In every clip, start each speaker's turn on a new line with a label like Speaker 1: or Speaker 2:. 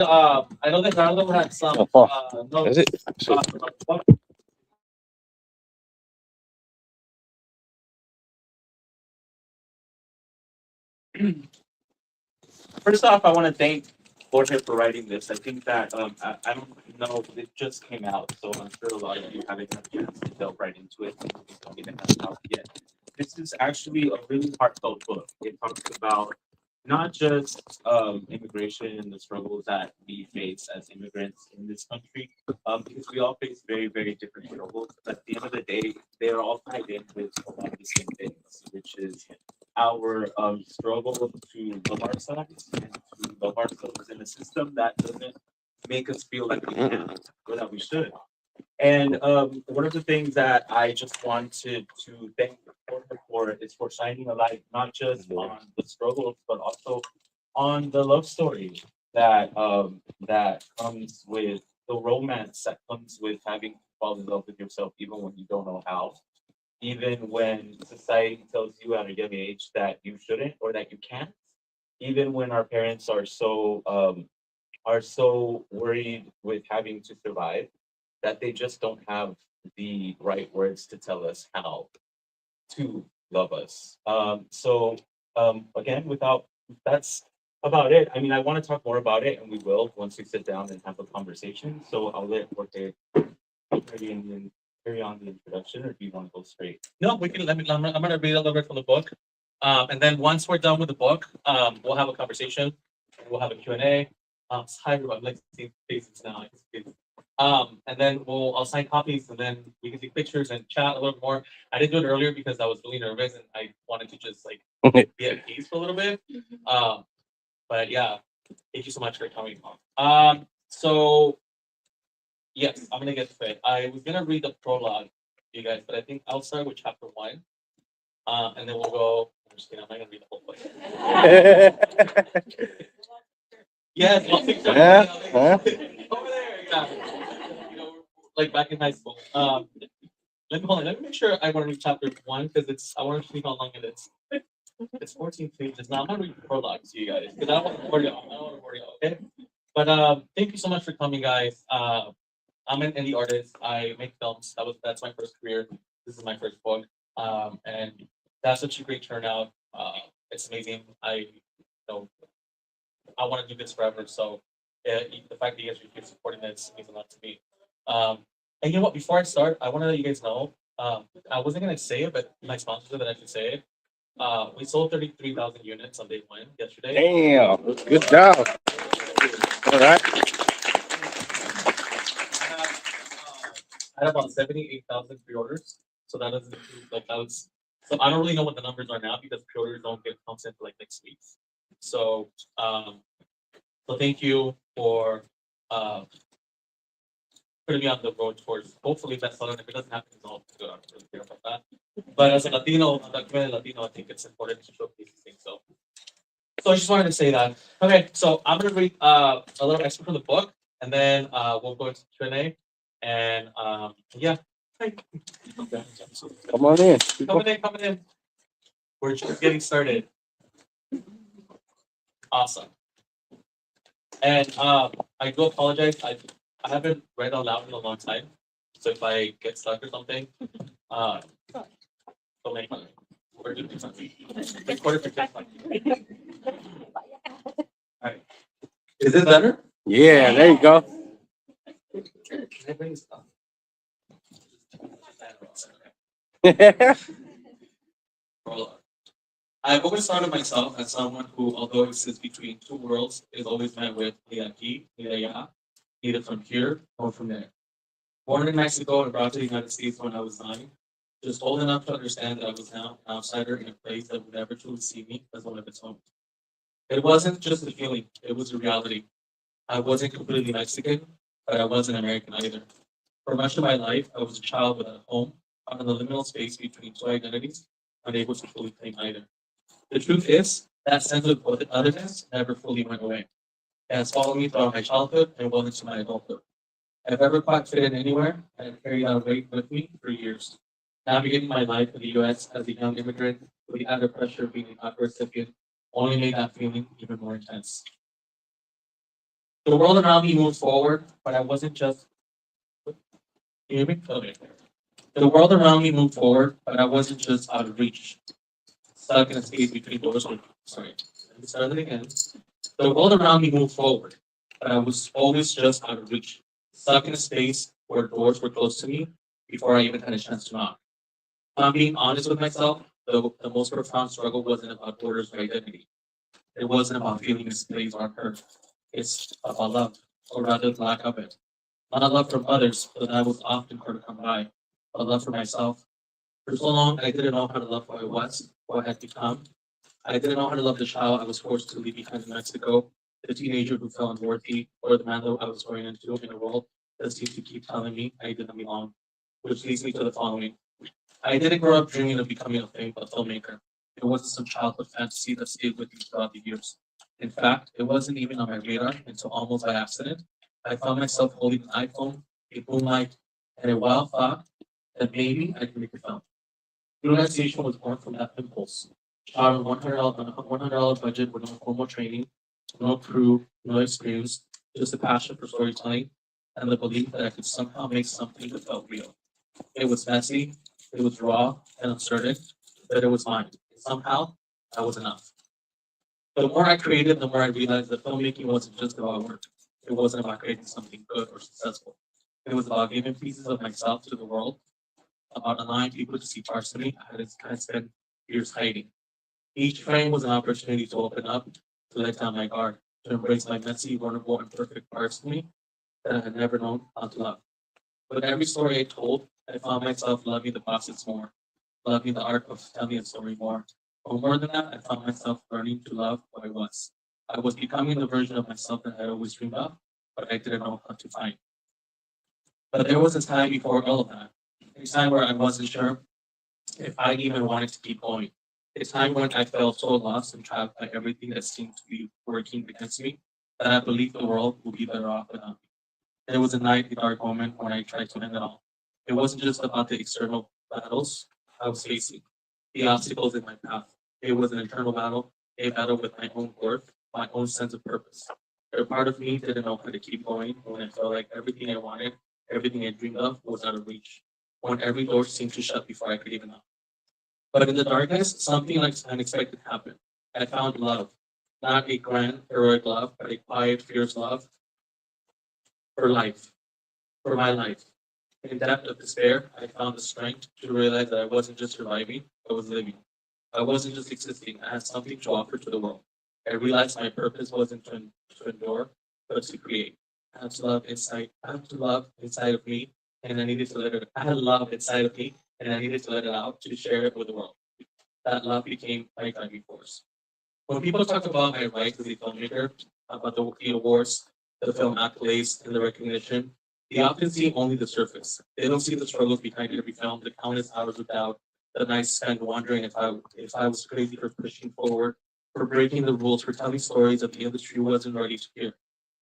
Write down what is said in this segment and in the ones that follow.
Speaker 1: I know that Carlo had some
Speaker 2: Is
Speaker 1: notes.
Speaker 2: it?
Speaker 1: First off, I want to thank Jorge for writing this. I think that I don't know, it just came out, so I'm sure a lot of you haven't had a chance to delve right into it. And you don't even have it out yet. This is actually a really heartfelt book. It talks about not just immigration and the struggles that we face as immigrants in this country, because we all face very, very different struggles. But at the end of the day, they are all tied in with a lot of the same things, which is our struggle to love ourselves and to love ourselves in a system that doesn't make us feel like we can or that we should. And one of the things that I just wanted to thank Porter for is for shining a light not just on the struggles, but also on the love story that comes with the romance that comes with having to fall in love with yourself, even when you don't know how, even when society tells you at a young age that you shouldn't or that you can't, even when our parents are so worried with having to survive that they just don't have the right words to tell us how to love us. Again, without that's about it. I mean, I want to talk more about it, and we will once we sit down and have a conversation. So I'll let Jorge carry on the introduction, or do you want to go straight? No, we can. Let me. I'm gonna read a little bit from the book, and then once we're done with the book, we'll have a conversation. We'll have a Q and A. Hi everyone. Let's see faces now. And then I'll sign copies, and then we can take pictures and chat a little more. I didn't do it earlier because I was really nervous and I wanted to just like be at peace for a little bit. But yeah, thank you so much for coming. So yes, I'm gonna get to it. I was gonna read the prologue, you guys, but I think I'll start with chapter one, and then we'll go. I'm just kidding. I'm not gonna read the whole book. Yes, well, over there. Yeah, you know, like back in high school. Let me hold on. Let me make sure I want to read chapter one because it's. I want to see how long it is. It's 14 pages. Now I'm gonna read the prologue to you guys because I don't want to bore you. I don't want to bore you. Okay. But thank you so much for coming, guys. I'm an indie artist. I make films. That's my first career. This is my first book. And that's such a great turnout. It's amazing. Know I want to do this forever. So the fact that you guys are here supporting this means a lot to me. Um, and you know what? Before I start, I want to let you guys know. I wasn't gonna say it, but my sponsor said that I should say it. We sold 33,000 units on day one yesterday.
Speaker 2: Damn, good job. All right.
Speaker 1: I had about 78,000 pre-orders. So that doesn't include like that was. So I don't really know what the numbers are now because pre-orders don't get comes into like next week. So so thank you for uh, putting me on the road towards hopefully bestseller. And if it doesn't happen, it's all good. I don't really care about that. But as a Latino, undocumented Latino, I think it's important to showcase these things. So I just wanted to say that. Okay, so I'm gonna read a little excerpt from the book, and then we'll go into Q and A. And yeah, okay.
Speaker 2: Come on in.
Speaker 1: Coming in. We're just getting started. Awesome. And I do apologize. I haven't read out loud in a long time, so if I get stuck or something, uh, don't make fun of me. We're doing something. Record it for 10 seconds. All right. Is this better?
Speaker 2: Yeah, there you go.
Speaker 1: Can I bring stuff? I've always thought of myself as someone who, although it sits between two worlds, is always met with Aqui, neither from here or from there. Born in Mexico and brought to the United States when I was 9, just old enough to understand that I was now an outsider in a place that would never truly see me as one of its own. It wasn't just a feeling, it was a reality. I wasn't completely Mexican, but I wasn't American either. For much of my life, I was a child without a home, on the liminal space between two identities, unable to fully claim either. The truth is, that sense of otherness never fully went away. It has followed me throughout my childhood and well into my adulthood. If I ever quite fit in anywhere, I have carried that weight with me for years. Navigating my life in the US as a young immigrant with the added pressure of being an upper recipient only made that feeling even more intense. The world around me moved forward, but I wasn't just. Can you hear me? Okay. The world around me moved forward, but I wasn't just out of reach, stuck in a space between doors. Sorry, let me start it again. The world around me moved forward, but I was always just out of reach, stuck in a space where doors were closed to me before I even had a chance to knock. If I'm being honest with myself, the most profound struggle wasn't about borders or identity. It wasn't about feeling misplaced or unheard. It's about love, or rather lack of it. Not love from others, but that was often hard to come by, but love for myself. For so long, I didn't know how to love who I was, who I had become. I didn't know how to love the child I was forced to leave behind in Mexico, the teenager who felt unworthy, or the man that I was growing into in a world that seemed to keep telling me I didn't belong. Which leads me to the following. I didn't grow up dreaming of becoming a filmmaker. It wasn't some childhood fantasy that stayed with me throughout the years. In fact, it wasn't even on my radar until almost by accident. I found myself holding an iPhone, a boom mic, and a wild thought that maybe I could make a film. Realization was born from that impulse. Shot on $100 budget with no formal training, no crew, no experience, just a passion for storytelling and the belief that I could somehow make something that felt real. It was messy, it was raw and uncertain, but it was mine. Somehow, I was enough. The more I created, the more I realized that filmmaking wasn't just about work. It wasn't about creating something good or successful. It was about giving pieces of myself to the world, about allowing people to see parts of me I had spent years hiding. Each frame was an opportunity to open up, to let down my guard, to embrace my messy, vulnerable, and perfect parts of me that I had never known how to love. With every story I told, I found myself loving the process more, loving the art of telling a story more. But more than that, I found myself learning to love who I was. I was becoming the version of myself that I always dreamed of, but I didn't know how to find. But there was a time before all of that, a time where I wasn't sure if I even wanted to keep going. A time when I felt so lost and trapped by everything that seemed to be working against me that I believed the world would be better off without me. There was a night, a dark moment when I tried to end it all. It wasn't just about the external battles I was facing, the obstacles in my path. It was an internal battle, a battle with my own worth, my own sense of purpose. A part of me didn't know how to keep going when I felt like everything I wanted, everything I dreamed of was out of reach. When every door seemed to shut before I could even knock. But in the darkness, something like unexpected happened. I found love, not a grand, heroic love, but a quiet, fierce love for life, for my life. In depth of despair, I found the strength to realize that I wasn't just surviving, I was living. I wasn't just existing, I had something to offer to the world. I realized my purpose wasn't to endure, but to create. I had to love inside of me, and I needed to let it, I had love inside of me, and I needed to let it out to share it with the world. That love became my driving force. When people talk about my rise as a filmmaker, about the awards, the film accolades, and the recognition, they often see only the surface. They don't see the struggles behind every film, the countless hours of doubt, the nights spent wondering if I was crazy for pushing forward, for breaking the rules, for telling stories that the industry wasn't ready to hear.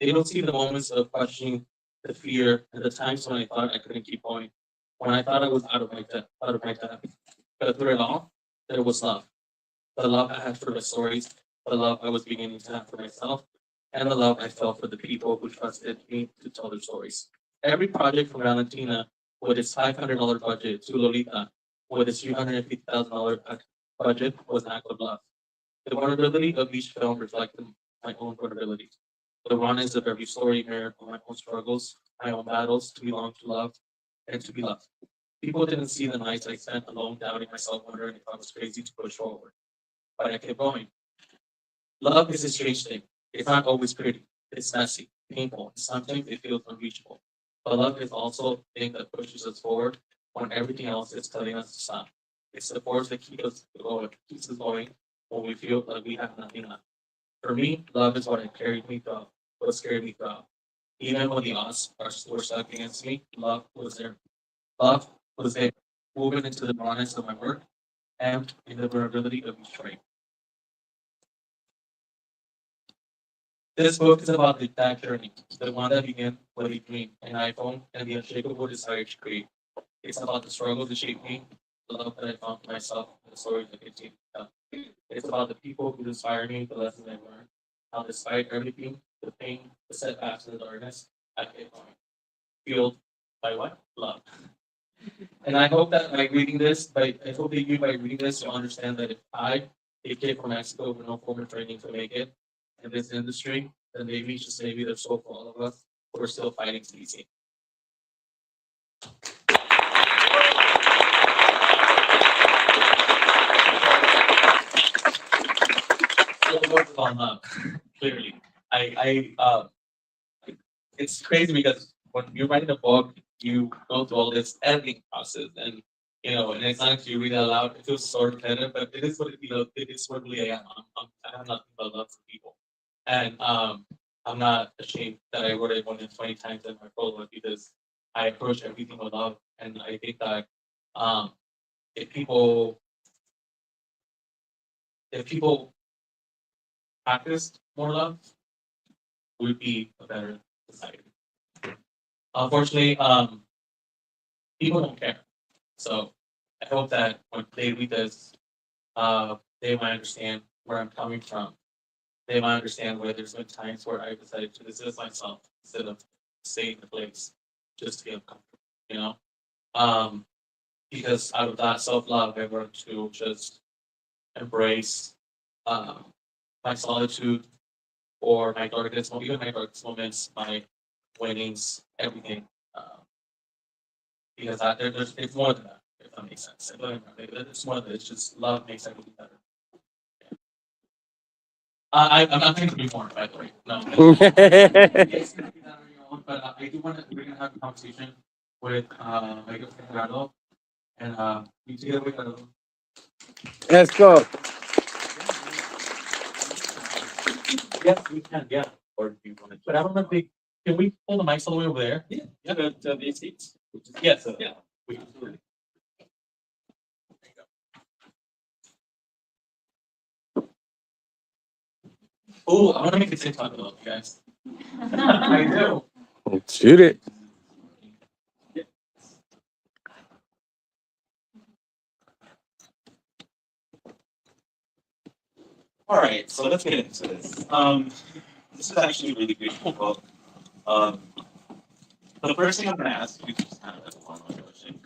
Speaker 1: They don't see the moments of questioning, the fear, and the times when I thought I couldn't keep going, when I thought I was out of my depth. But through it all, there was love, the love I had for the stories, the love I was beginning to have for myself, and the love I felt for the people who trusted me to tell their stories. Every project from Valentina, with its $500 budget, to Lolita, with its $350,000 budget, was an act of love. The vulnerability of each film reflected my own vulnerability. The rawness of every story mirrored my own struggles, my own battles to belong to love and to be loved. People didn't see the nights I spent alone, doubting myself, wondering if I was crazy to push forward. But I kept going. Love is a strange thing. It's not always pretty. It's messy, painful, and sometimes it feels unreachable. But love is also the thing that pushes us forward when everything else is telling us to stop. It's the force that keeps us going when we feel like we have nothing left. For me, love is what carried me throughout, what scared me throughout. Even when the odds were stuck against me, love was there. Love was there, woven into the rawness of my work and in the vulnerability of each frame. This book is about that journey, the one that began with a dream, an iPhone, and the unshakable desire to create. It's about the struggle that shaped me, the love that I found for myself, and the stories that continue to tell. It's about the people who inspire me, the lessons I learned, how despite everything, the pain, the setbacks, and the darkness at a point, fueled by what? Love. And I hope that by reading this, I hope that you by reading this, you'll understand that if I, a kid from Mexico with no formal training to make it in this industry, then maybe there's hope for all of us who are still fighting to be seen. On love, clearly. It's crazy because when you're writing a book, you go through all this editing process, and and it's not you read it out loud. It feels sort of repetitive, but it is what it is what really I am. I have nothing but love for people, and I'm not ashamed that I wrote it more than 20 times in my prologue because I approach everything with love, and I think that um, if people if people practiced more love, we'd be a better society. Unfortunately, people don't care. So I hope that when they read this, they might understand where I'm coming from. They might understand where there's been times where I decided to dismiss myself instead of staying in the place just to feel comfortable, you know? Um, because out of that self love, I learned to just embrace um, my solitude or my darkest, even my darkest moments, my winnings, everything. Because there's it's more than that, if that makes sense. It's more than that. It's just love makes everything better. I'm not trying to be more, by the way. No. Yes, you can do that on your own, but I do want to. We're gonna have a conversation with my good friend Gerardo, and you take it away, Gerardo.
Speaker 2: Let's go.
Speaker 1: Yes, we can. Yeah. Or do you want to? But I don't know if they. Can we pull the mics all the way over there? Yeah. Yeah. To the seats. Yes. Yeah. We absolutely. Oh, I want to make a TikTok about you guys. I do.
Speaker 2: Shoot it.
Speaker 1: All right, so let's get into this. This is actually a really beautiful book. Um, the first thing I'm going to ask you is just kind of like a one-on question.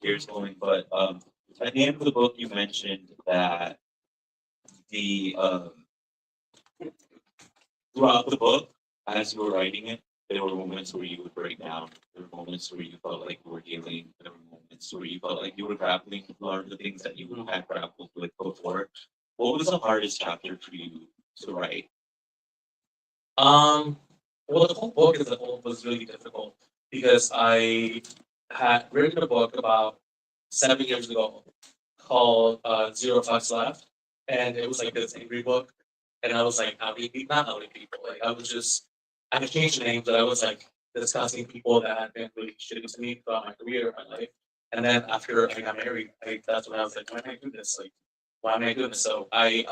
Speaker 1: Here's going, but at the end of the book, you mentioned that the throughout the book, as you were writing it, there were moments where you would break down. There were moments where you felt like you were healing. There were moments where you felt like you were grappling with a lot of the things that you had grappled with before. What was the hardest chapter for you to write? Um, well, the whole book as a whole was really difficult because I had written a book about 7 years ago called Zero Fucks Left, and it was like this angry book, and I was like outing people, not outing people, like I had changed the names, but I was like discussing people that had been really shitty to me throughout my career, my life, and then after I got married, that's when I was like, why am I doing this? Like, why am I doing this? So I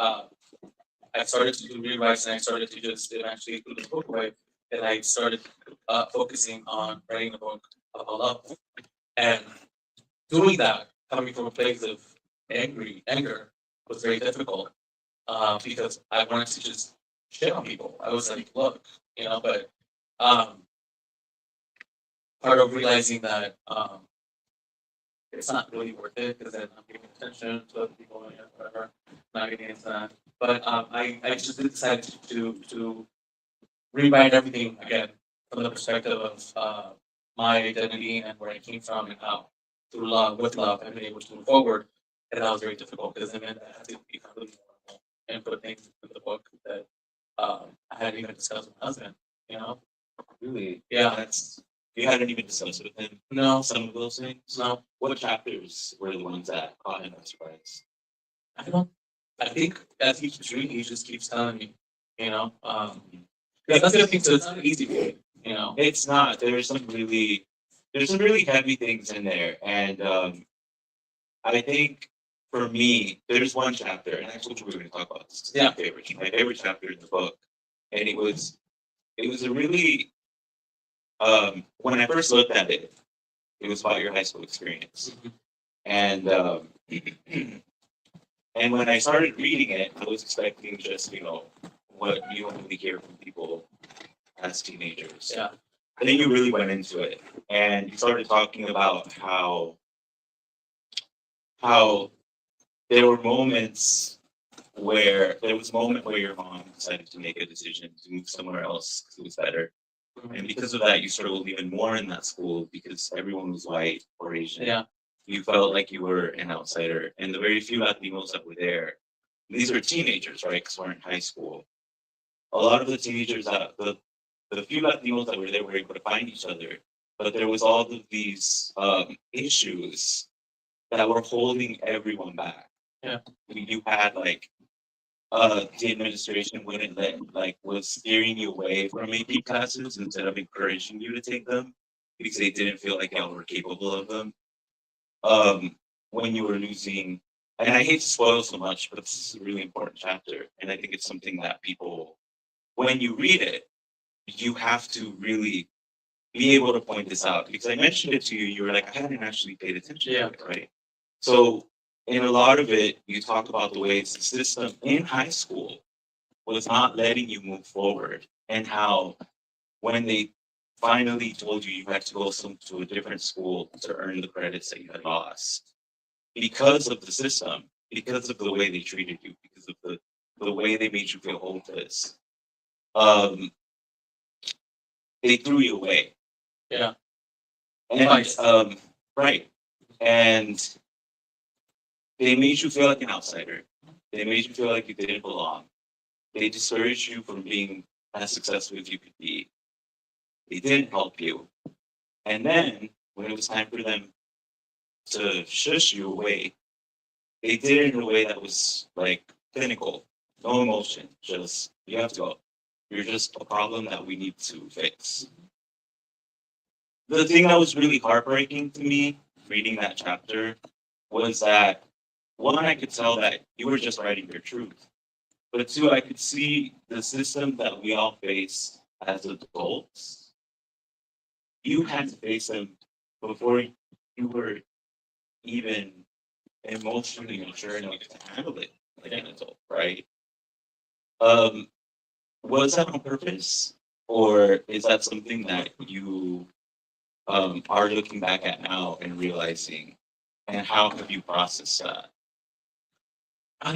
Speaker 1: started to do rewrites and I started to just eventually put the book away. And I started focusing on writing a book about love. And doing that, coming from a place of anger, was very difficult because I wanted to just shit on people. I was like, look, but um, part of realizing that it's not really worth it because then I'm giving attention to other people and whatever, not getting into that. But I just decided to rewrite everything again from the perspective of my identity and where I came from and how through love, with love, I've been able to move forward. And that was very difficult because I meant I had to be completely normal and put things in the book that I hadn't even discussed with my husband, you know? Really? Yeah. You hadn't even discussed with him? No. Some of those things? No. What chapters were the ones that caught him by surprise? I don't. I think as he keeps reading, he just keeps telling me, you know. Yeah, that's the other thing. So it's not an easy read, you know. It's not. There's some really heavy things in there, and I think for me, there's one chapter, and actually we're going to talk about this. Yeah, my favorite chapter in the book, and it was a really when I first looked at it, it was about your high school experience, and and when I started reading it, I was expecting just what you don't really hear from people as teenagers.
Speaker 3: Yeah.
Speaker 1: I think you really went into it, and you started talking about how there were moments where there was a moment where your mom decided to make a decision to move somewhere else because it was better. And because of that, you struggled even more in that school because everyone was white or Asian.
Speaker 3: Yeah.
Speaker 1: You felt like you were an outsider. And the very few Latinos that were there, these were teenagers, right? Because we're in high school. A lot of the teenagers, the few Latinos that were there were able to find each other. But there was all of these issues that were holding everyone back.
Speaker 3: Yeah.
Speaker 1: You had like the administration wouldn't was steering you away from AP classes instead of encouraging you to take them because they didn't feel like y'all were capable of them. When you were losing, and I hate to spoil so much, but this is a really important chapter, and I think it's something that people, when you read it, you have to really be able to point this out because I mentioned it to you. You were like, I hadn't actually paid attention to it, right? So in a lot of it, you talk about the ways the system in high school was not letting you move forward and how when they finally told you you had to go to a different school to earn the credits that you had lost because of the system, because of the way they treated you, because of the way they made you feel hopeless, they threw you away.
Speaker 3: Yeah.
Speaker 1: And right. And they made you feel like an outsider. They made you feel like you didn't belong. They discouraged you from being as successful as you could be. They didn't help you. And then when it was time for them to shush you away, they did it in a way that was like clinical, no emotion, just you have to go. You're just a problem that we need to fix. The thing that was really heartbreaking to me reading that chapter was that one, I could tell that you were just writing your truth. But two, I could see the system that we all face as adults. You had to face them before you were even emotionally mature enough to handle it like an adult, right? Was that on purpose? Or is that something that you are looking back at now and realizing? And how have you processed that?
Speaker 3: I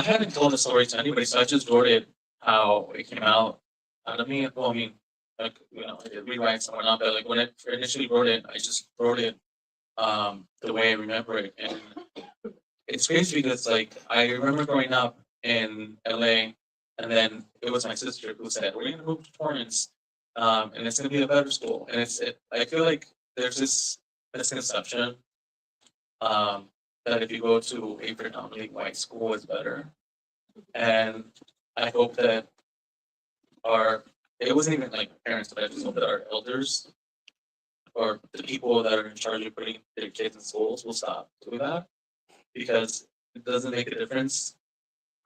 Speaker 3: haven't told the story to anybody, so I just wrote it how it came out of me. Well, I mean, I did rewrite someone up, but like when I initially wrote it, I just wrote it the way I remember it. And it's crazy because like I remember growing up in LA, and then it was my sister who said, we're gonna move to Torrance, and it's gonna be a better school. And I feel like there's this misconception that if you go to a predominantly white school, it's better. And I hope that it wasn't even like parents, but I just hope that our elders or the people that are in charge of putting their kids in schools will stop doing that because it doesn't make a difference.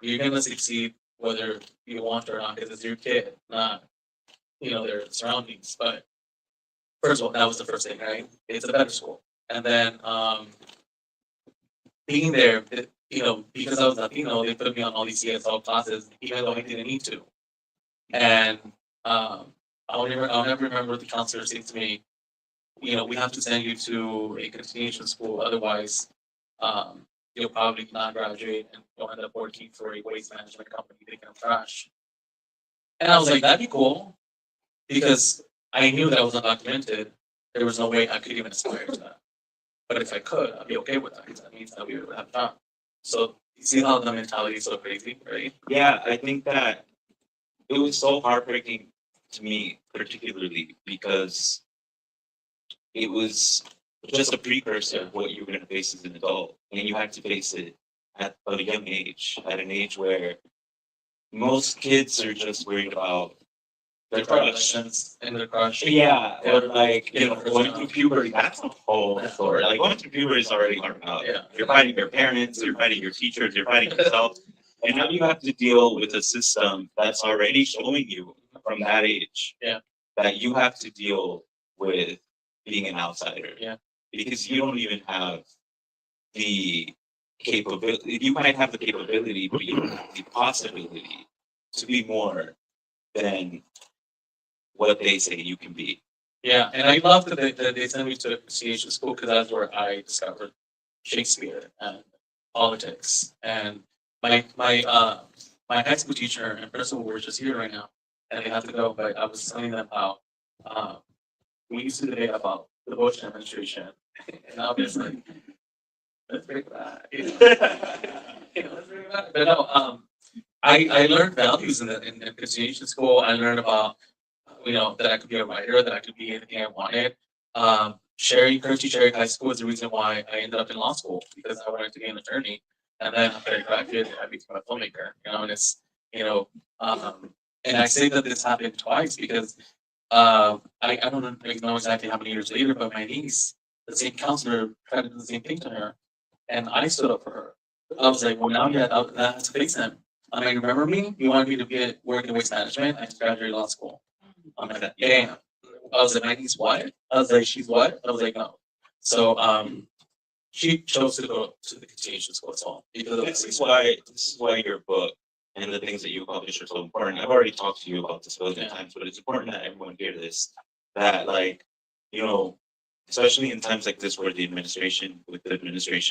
Speaker 3: You're going to succeed whether you want or not because it's your kid, not, their surroundings. But first of all, that was the first thing, right? It's a better school. And then, being there, because I was Latino, they put me on all these ESL classes, even though I didn't need to. And I'll never remember the counselor saying to me, we have to send you to a continuation school, otherwise, you'll probably not graduate and you'll end up working for a waste management company picking up trash. And I was like, that'd be cool, because I knew that I was undocumented. There was no way I could even aspire to that. But if I could, I'd be okay with that because that means that we would have a job. So you see how the mentality is so crazy, right?
Speaker 1: Yeah, I think that it was so heartbreaking to me, particularly because it was just a precursor of what you were going to face as an adult. And you had to face it at a young age, at an age where most kids are just worried about
Speaker 3: Their questions and their crush.
Speaker 1: yeah,
Speaker 3: Yeah.
Speaker 1: or like, going through puberty, that's a whole story. Like, going through puberty is already hard enough.
Speaker 3: Yeah.
Speaker 1: You're fighting your parents, you're fighting your teachers, you're fighting yourself. And now you have to deal with a system that's already showing you from that age that you have to deal with being an outsider.
Speaker 3: Yeah.
Speaker 1: Because you don't even have the capability. You might have the capability, but you don't have the possibility to be more than what they say you can be.
Speaker 3: Yeah, and I love that they sent me to appreciation school because that's where I discovered Shakespeare and politics. And my high school teacher and principal were just here right now, and they have to go. But I was telling them how uh, we used to debate about the Bush administration, and obviously let's bring it back. Let's bring it back. But no, I learned values in appreciation school. I learned about that I could be a writer, that I could be anything I wanted. Curtis Cherry High School is the reason why I ended up in law school because I wanted to be an attorney. And then after I graduated, I became a filmmaker. And it's and I say that this happened twice because I don't know exactly how many years later, but my niece, the same counselor, tried to do the same thing to her, and I stood up for her. I was like, well, now you have to face him. I mean, remember me? You wanted me to work in waste management? I just graduated law school. I'm like, damn. I was like, my niece what? I was like, she's what? I was like, no. So she chose to go to the continuation school as well.
Speaker 1: This is why your book and the things that you publish are so important. I've already talked to you about this a million times, but it's important that everyone hear this. That especially in times like this where the administration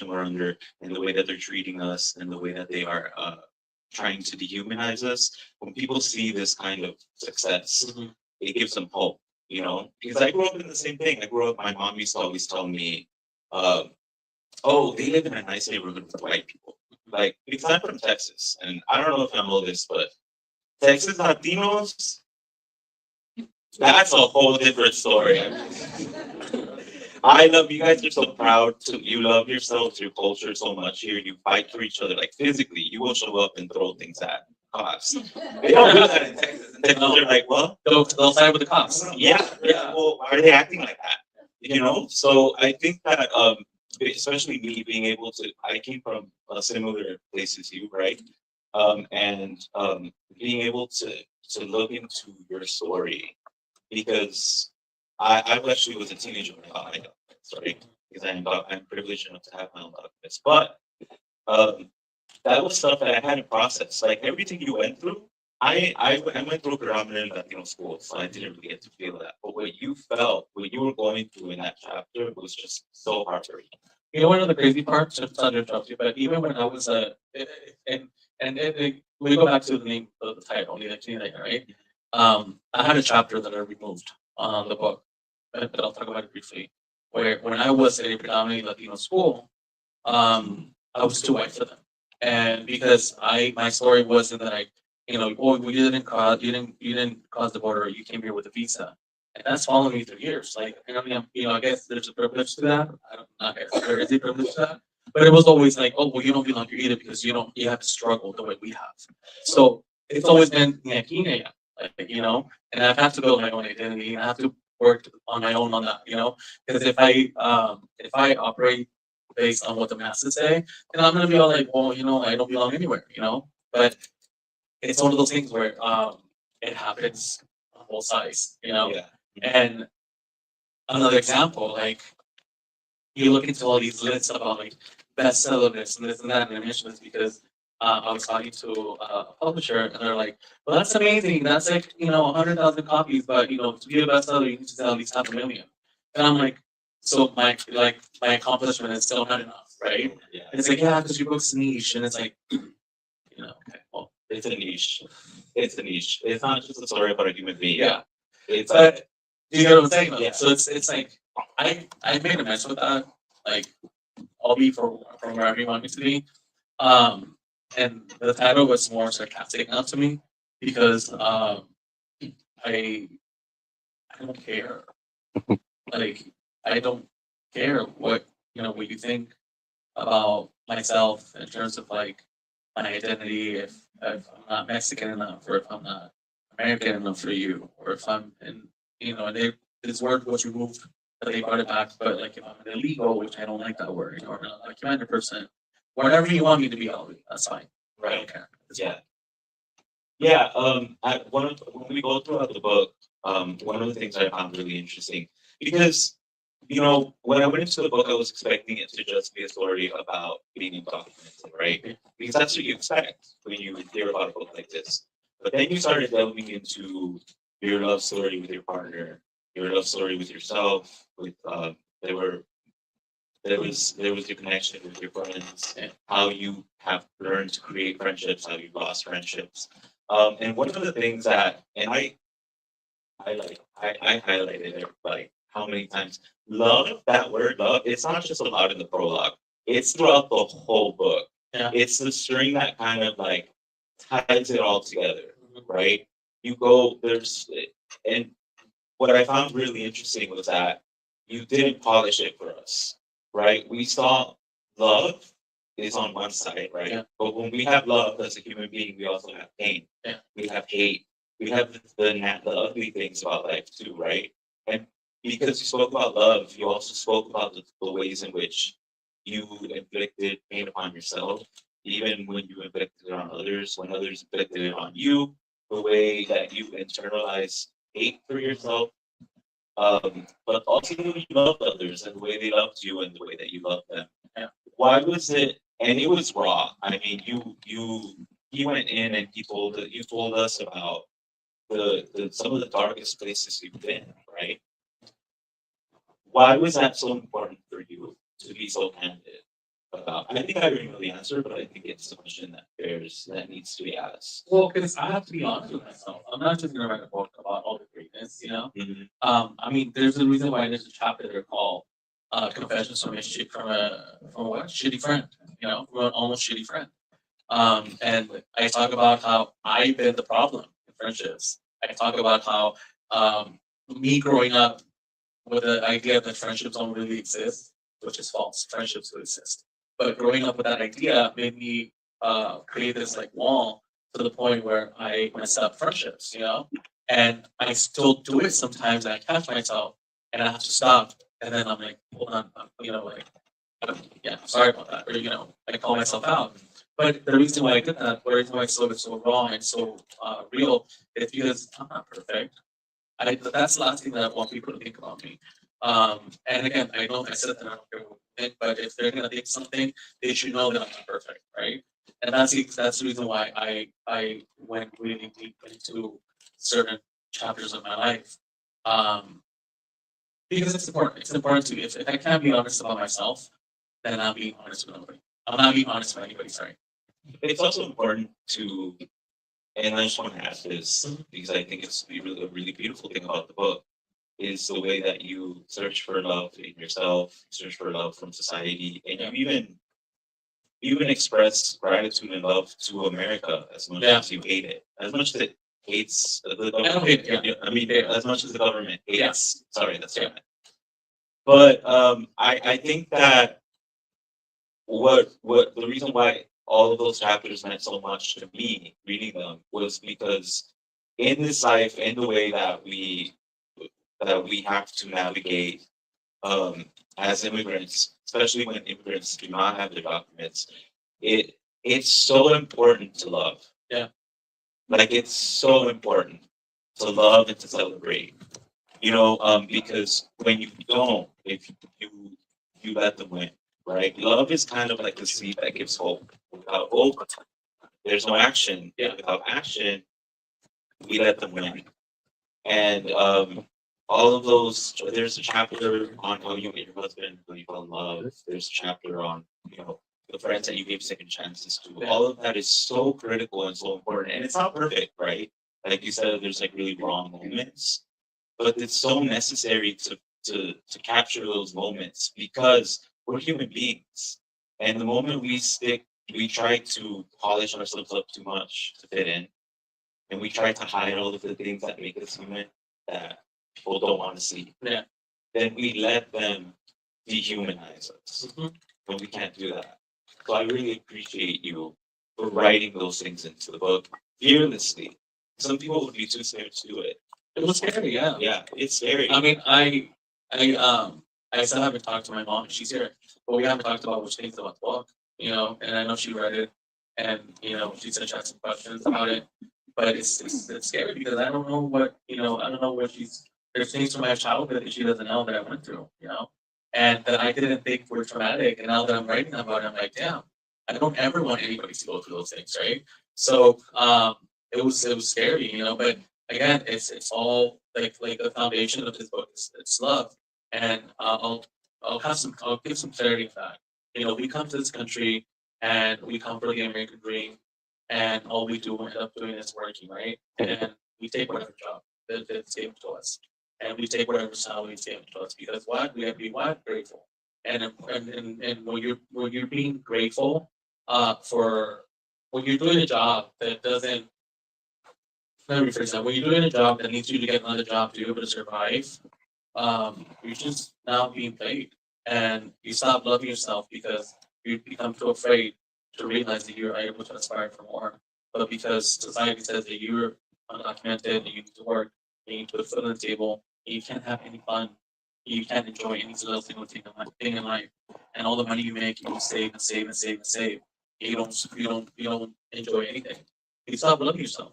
Speaker 1: we're under and the way that they're treating us and the way that they are trying to dehumanize us, when people see this kind of success, it gives them hope, because I grew up in the same thing. I grew up, my mom used to always tell me, oh, they live in a nice neighborhood with white people. Like, because I'm from Texas, and I don't know if you know this, but Texas Latinos, that's a whole different story. I love you guys are so proud you love yourselves, your culture so much here. You fight for each other, like physically. You will show up and throw things at cops. They don't do that in Texas. In Texas, they're like, well,
Speaker 3: they'll side with the cops.
Speaker 1: Yeah. Well, why are they acting like that? So I think that especially me being able to, I came from a similar place as you, right? And being able to look into your story, because I actually was a teenager when I got my documents, right? Because I'm privileged enough to have my own documents, but that was stuff that I hadn't processed. Like everything you went through, I went through predominantly Latino schools, so I didn't really get to feel that. But what you felt, what you were going through in that chapter, was just so hard to read.
Speaker 3: One of the crazy parts, just to interrupt you, but even when I was we go back to the name of the title, right? I had a chapter that I removed on the book, but I'll talk about it briefly. Where when I was at a predominantly Latino school, I was too white for them, and because my story wasn't that you didn't cross the border, you came here with a visa. And that's following me through years. Like, I guess there's a privilege to that. There is a privilege to that. But it was always like, oh, well, you don't belong here either because you have to struggle the way we have. So it's always been Aqui, and I've had to build my own identity. And I have to work on my own on that, because if I operate based on what the masses say, then I'm gonna be all like, well, I don't belong anywhere, But it's one of those things where it happens on both sides,
Speaker 1: Yeah.
Speaker 3: And another example, like you look into all these lists about like bestseller lists and this and that, and I mentioned this because I was talking to a publisher, and they're like, "Well, that's amazing. That's like 100,000 copies, but to be a bestseller, you need to sell at least 500,000." And I'm like, "So my accomplishment is still not enough, right?"
Speaker 1: Yeah.
Speaker 3: And it's like, "Yeah, because your book's niche," and it's like, okay, well,
Speaker 1: it's a niche. It's a niche. It's not just a story about a human being.
Speaker 3: Yeah.
Speaker 1: It's
Speaker 3: you get what I'm saying, though?
Speaker 1: Yeah.
Speaker 3: So it's like I made a mess with that. Like I'll be from wherever you want me to be. And the title was more sarcastic now to me because I don't care. Like I don't care what what you think about myself in terms of like my identity, if I'm not Mexican enough, or if I'm not American enough for you, or if I'm in and this word was removed, but they brought it back. But like if I'm an illegal, which I don't like that word, or not like 100%, whatever you want me to be, I'll be. That's fine. I don't care.
Speaker 1: Yeah. Yeah. When we go throughout the book, one of the things I found really interesting, because when I went into the book, I was expecting it to just be a story about being undocumented, right? Because that's what you expect when you hear about a book like this. But then you started delving into your love story with your partner, your love story with yourself, with there were there was your connection with your friends and how you have learned to create friendships, how you lost friendships. And one of the things that and I highlighted it like how many times love, that word love, it's not just allowed in the prologue. It's throughout the whole book.
Speaker 3: Yeah.
Speaker 1: It's the string that kind of like ties it all together, right? You go there's and what I found really interesting was that you didn't polish it for us, right? We saw love is on one side, right?
Speaker 3: Yeah.
Speaker 1: But when we have love as a human being, we also have pain.
Speaker 3: Yeah.
Speaker 1: We have hate. We have the ugly things about life too, right? And because you spoke about love, you also spoke about the ways in which you inflicted pain upon yourself, even when you inflicted it on others, when others inflicted it on you, the way that you internalize hate for yourself, but also the way you loved others and the way they loved you and the way that you loved them.
Speaker 3: Yeah.
Speaker 1: Why was it? And it was raw. I mean, he went in and you told us about the some of the darkest places you've been, right? Why was that so important for you to be so candid about? I think I already know the answer, but I think it's a question that needs to be asked.
Speaker 3: Well, because I have to be honest with myself. I'm not just gonna write a book about all the greatness, you know.
Speaker 1: Mhm.
Speaker 3: I mean, there's a reason why there's a chapter there called "Confessions from a what shitty friend," you know, from an almost shitty friend. And I talk about how I've been the problem in friendships. I talk about how me growing up with the idea that friendships don't really exist, which is false. Friendships do exist. But growing up with that idea made me create this like wall to the point where I mess up friendships, you know? And I still do it sometimes. I catch myself and I have to stop. And then I'm like, hold on, you know, like, yeah, sorry about that. Or, you know, I call myself out. But the reason why I did that, the reason why I saw it so raw and so real, is because I'm not perfect. That's the last thing that I want people to think about me. And again, I know I said that I don't care what they think, but if they're gonna think something, they should know that I'm not perfect, right? And that's the reason why I went really deep into certain chapters of my life. Um, because it's important. It's important to if I can't be honest about myself, then I'm being honest with nobody. I'm not being honest with anybody. Sorry.
Speaker 1: It's also important to, and I just want to ask this because I think it's a really beautiful thing about the book is the way that you search for love in yourself, search for love from society, and you even express gratitude and love to America as much
Speaker 3: Yeah.
Speaker 1: as you hate it, as much as it hates the
Speaker 3: I don't
Speaker 1: government.
Speaker 3: hate it, yeah.
Speaker 1: I mean,
Speaker 3: Yeah.
Speaker 1: as much as the government hates. Sorry, that's
Speaker 3: Yeah.
Speaker 1: what I meant. But I think that what the reason why all of those chapters meant so much to me reading them was because in this life, in the way that we have to navigate um, as immigrants, especially when immigrants do not have their documents, it's so important to love.
Speaker 3: Yeah.
Speaker 1: Like it's so important to love and to celebrate. You know, because when you don't, if you let them win, right? Love is kind of like the seed that gives hope. Without hope, there's no action.
Speaker 3: Yeah.
Speaker 1: Without action, we let them win. And all of those, there's a chapter on how you met your husband, how you fell in love. There's a chapter on, you know, the friends that you gave second chances to. All of that is so critical and so important. And it's not perfect, right? Like you said, there's like really wrong moments, but it's so necessary to capture those moments because we're human beings. And the moment we try to polish ourselves up too much to fit in, and we try to hide all of the things that make us human that people don't want to see.
Speaker 3: Yeah.
Speaker 1: Then we let them dehumanize us.
Speaker 3: Mhm.
Speaker 1: And we can't do that. So I really appreciate you for writing those things into the book fearlessly. Some people would be too scared to do it.
Speaker 3: It was scary, yeah.
Speaker 1: Yeah, it's scary.
Speaker 3: I mean, I still haven't talked to my mom. She's here, but we haven't talked about what she thinks about the book. You know, and I know she read it, and you know, she said she had some questions about it. But it's scary because I don't know what I don't know what she's. There's things from my childhood that she doesn't know that I went through. You know, and that I didn't think were traumatic. And now that I'm writing about it, I'm like, damn, I don't ever want anybody to go through those things, right? So it was scary, but again, it's all like the foundation of this book is it's love. And I'll give some clarity of that. We come to this country and we come for the American dream, and all we do end up doing is working, right? And we take whatever job that's given to us, and we take whatever salary is given to us, because what we have to be what grateful. And when you're being grateful for when you're doing a job that doesn't, let me rephrase that, when you're doing a job that needs you to get another job to be able to survive, you're just now being paid, and you stop loving yourself because you become too afraid to realize that you're able to aspire for more. But because society says that you're undocumented, and you need to work, and you need to put food on the table, and you can't have any fun, you can't enjoy any little single thing in life, and all the money you make, you save and save and save and save. You don't enjoy anything. You stop loving yourself,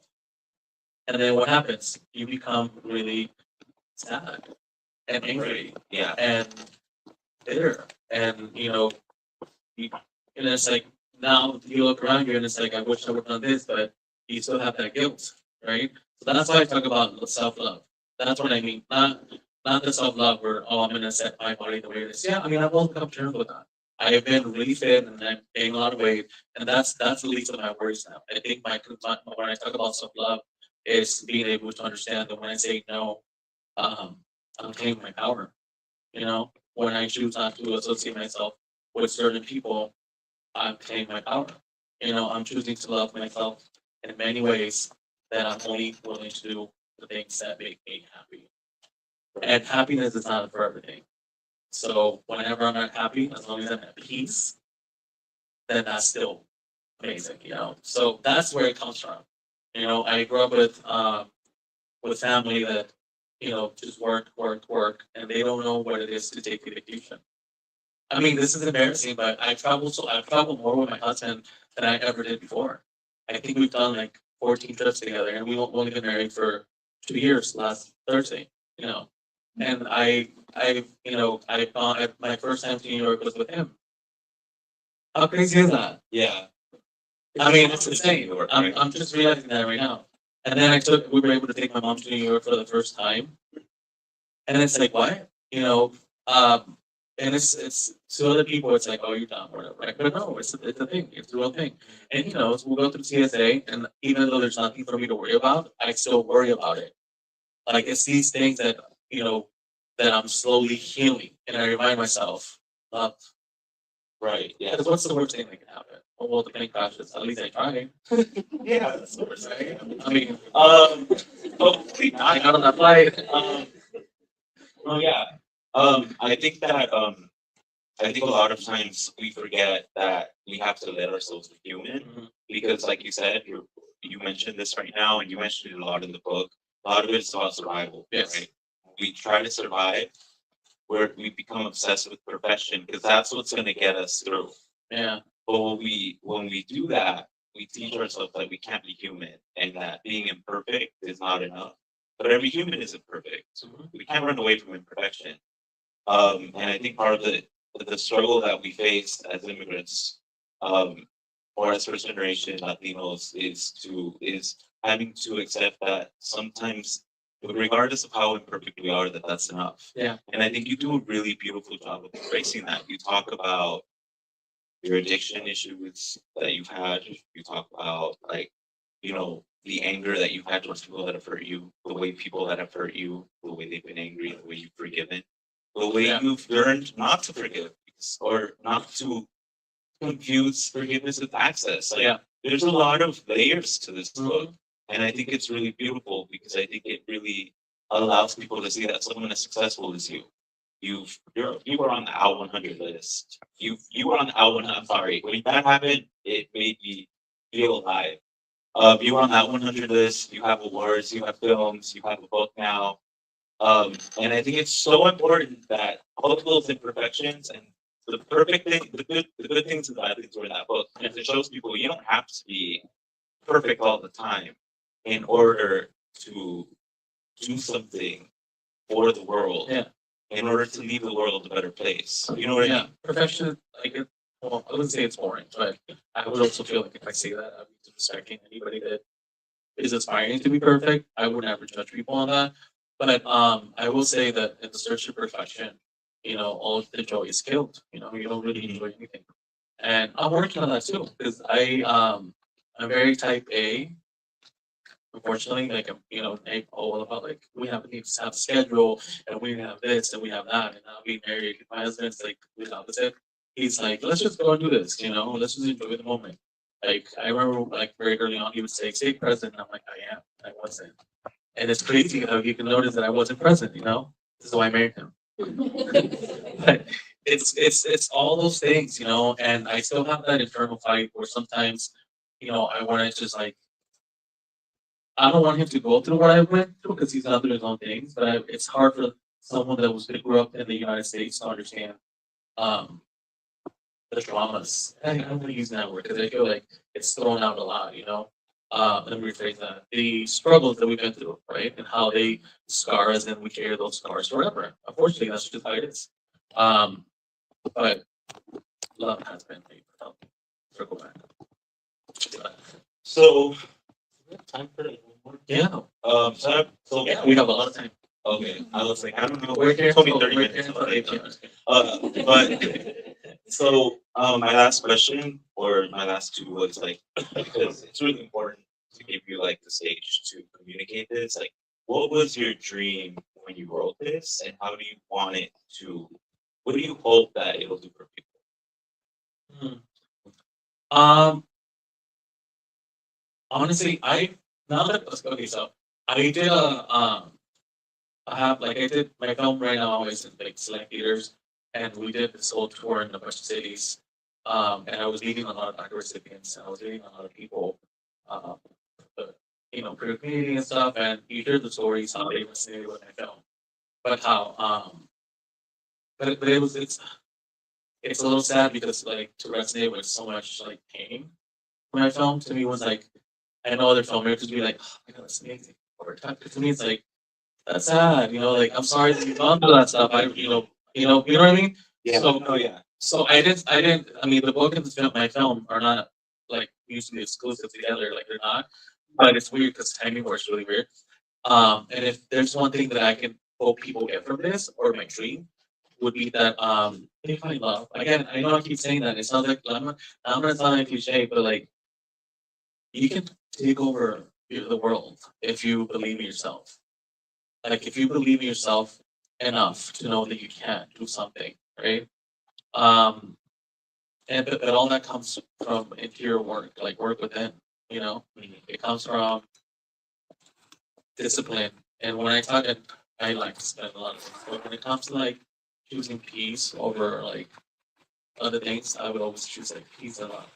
Speaker 3: and then what happens? You become really sad and angry,
Speaker 1: Yeah.
Speaker 3: and bitter, and you, and it's like now you look around you and it's like I wish I would have done this, but you still have that guilt, right? So that's why I talk about self love. That's what I mean. Not the self love where I'm gonna set my body the way it is. Yeah, I mean I've also come to terms with that. I have been really fit and I'm gaining a lot of weight, and that's the least of my worries now. I think when I talk about self love is being able to understand that when I say no, um, I'm claiming my power. When I choose not to associate myself with certain people, I'm claiming my power. I'm choosing to love myself in many ways that I'm only willing to do the things that make me happy. And happiness is not for everything. So whenever I'm not happy, as long as I'm at peace, then that's still amazing. So that's where it comes from. I grew up with family that just work, and they don't know what it is to take a vacation. I mean, this is embarrassing, but I've traveled more with my husband than I ever did before. I think we've done like 14 trips together, and we've only been married for 2 years last Thursday. You know, and I've gone. My first time to New York was with him. How crazy is that?
Speaker 1: Yeah.
Speaker 3: I mean, it's insane. I'm just realizing that right now. And then we were able to take my mom to New York for the first time, and it's like what um, and it's to other people it's like, oh, you're dumb or whatever, right? But no, it's a thing, it's a real thing. And so we'll go through CSA, and even though there's nothing for me to worry about, I still worry about it. Like it's these things that that I'm slowly healing, and I remind myself, uh,
Speaker 1: Right. Yeah.
Speaker 3: because what's the worst thing that can happen? Oh, well, the plane crashes. At least I tried.
Speaker 1: Yeah. That's the worst, right?
Speaker 3: I mean,
Speaker 1: Hopefully
Speaker 3: I
Speaker 1: not.
Speaker 3: got on that flight.
Speaker 1: Oh yeah. I think that I think a lot of times we forget that we have to let ourselves be human,
Speaker 3: Mhm.
Speaker 1: because, like you said, you mentioned this right now, and you mentioned it a lot in the book. A lot of it is about survival,
Speaker 3: Yes.
Speaker 1: right? We try to survive, where we become obsessed with perfection because that's what's going to get us through.
Speaker 3: Yeah.
Speaker 1: But when we do that, we teach ourselves that we can't be human and that being imperfect is not enough. But every human is imperfect.
Speaker 3: Mhm.
Speaker 1: We can't run away from imperfection. And I think part of the struggle that we face as immigrants, um, or as first generation Latinos, is having to accept that sometimes, regardless of how imperfect we are, that's enough.
Speaker 3: Yeah.
Speaker 1: And I think you do a really beautiful job of embracing that. You talk about your addiction issues that you've had. You talk about, like, the anger that you've had towards people that have hurt you, the way people that have hurt you, the way they've been angry, the way you've forgiven, the way
Speaker 3: Yeah.
Speaker 1: you've learned not to forgive, or not to confuse forgiveness with access. Like,
Speaker 3: Yeah.
Speaker 1: there's a lot of layers to this
Speaker 3: Mhm.
Speaker 1: book, and I think it's really beautiful because I think it really allows people to see that someone as successful as you were on the Out 100 list. You were on the Out 100. I'm sorry, when that happened, it made me feel alive. You were on that 100 list. You have awards. You have films. You have a book now. And I think it's so important that all of those imperfections and the perfect thing, the good things and the bad things were in that book, because it shows people you don't have to be perfect all the time in order to do something for the world.
Speaker 3: Yeah.
Speaker 1: In order to leave the world a better place. You know what I
Speaker 3: Yeah.
Speaker 1: mean?
Speaker 3: Perfection, well, I wouldn't say it's boring, but I would also feel like if I say that, I'd be disrespecting anybody that is aspiring to be perfect. I would never judge people on that. But I will say that in the search of perfection, all of the joy is killed. You don't really enjoy anything. And I'm working on that too because I'm very type A. Unfortunately, like I'm all about like we need to have a schedule and we have this and we have that and now being married. My husband's like the opposite. He's like, let's just go and do this, let's just enjoy the moment. Like I remember like very early on he would say, stay present. And I'm like, I am. I wasn't. And it's crazy how you can notice that I wasn't present. This is why I married him. But it's all those things, and I still have that internal fight where sometimes, I want to just like I don't want him to go through what I went through because he's gone through his own things. But it's hard for someone that grew up in the United States to understand um, the traumas. I don't want to use that word because I feel like it's thrown out a lot. Let me rephrase that. The struggles that we've been through, right? And how they scar us and we carry those scars forever. Unfortunately, that's just how it is. But love has been made. Circle back.
Speaker 1: So, we have time for one more.
Speaker 3: Yeah.
Speaker 1: So
Speaker 3: Yeah, we have a lot of time.
Speaker 1: okay. I was like, I don't know.
Speaker 3: We're
Speaker 1: You
Speaker 3: here
Speaker 1: told me
Speaker 3: till-
Speaker 1: 30
Speaker 3: we're
Speaker 1: minutes.
Speaker 3: here
Speaker 1: So
Speaker 3: till
Speaker 1: like,
Speaker 3: 8
Speaker 1: but so my last question or my last two was like because it's really important to give you like the stage to communicate this. Like, what was your dream when you wrote this, and how do you want it to? What do you hope that it'll do for people?
Speaker 3: Um, honestly, I now that okay, so I did I have like I did my film right now always in like select theaters, and we did this whole tour in a bunch of cities. And I was meeting a lot of actor recipients, and I was meeting a lot of people, um, but, for the community and stuff. And you hear the stories how they resonated with my film, but how but it's a little sad because like to resonate with so much like pain. My film to me was like I know other filmmakers be like, oh my god, that's amazing. Or to me, it's like that's sad. Like I'm sorry that you've gone through that stuff. You know what I mean.
Speaker 1: Yeah.
Speaker 3: So
Speaker 1: Oh yeah.
Speaker 3: so I didn't. I mean, the book and the film, my film are not like usually exclusive together. Like they're not. But it's weird because timing works really weird. And if there's one thing that I can hope people get from this, or my dream, would be that they find love. Again, I know I keep saying that. It sounds like I'm gonna sound like cliche, but like you can take over the world if you believe in yourself. Like if you believe in yourself enough to know that you can do something, right? Um, and but all that comes from interior work, like work within. It comes from discipline. And when I talk, I like to spend a lot of time. But when it comes to like choosing peace over like other things, I would always choose like peace a lot.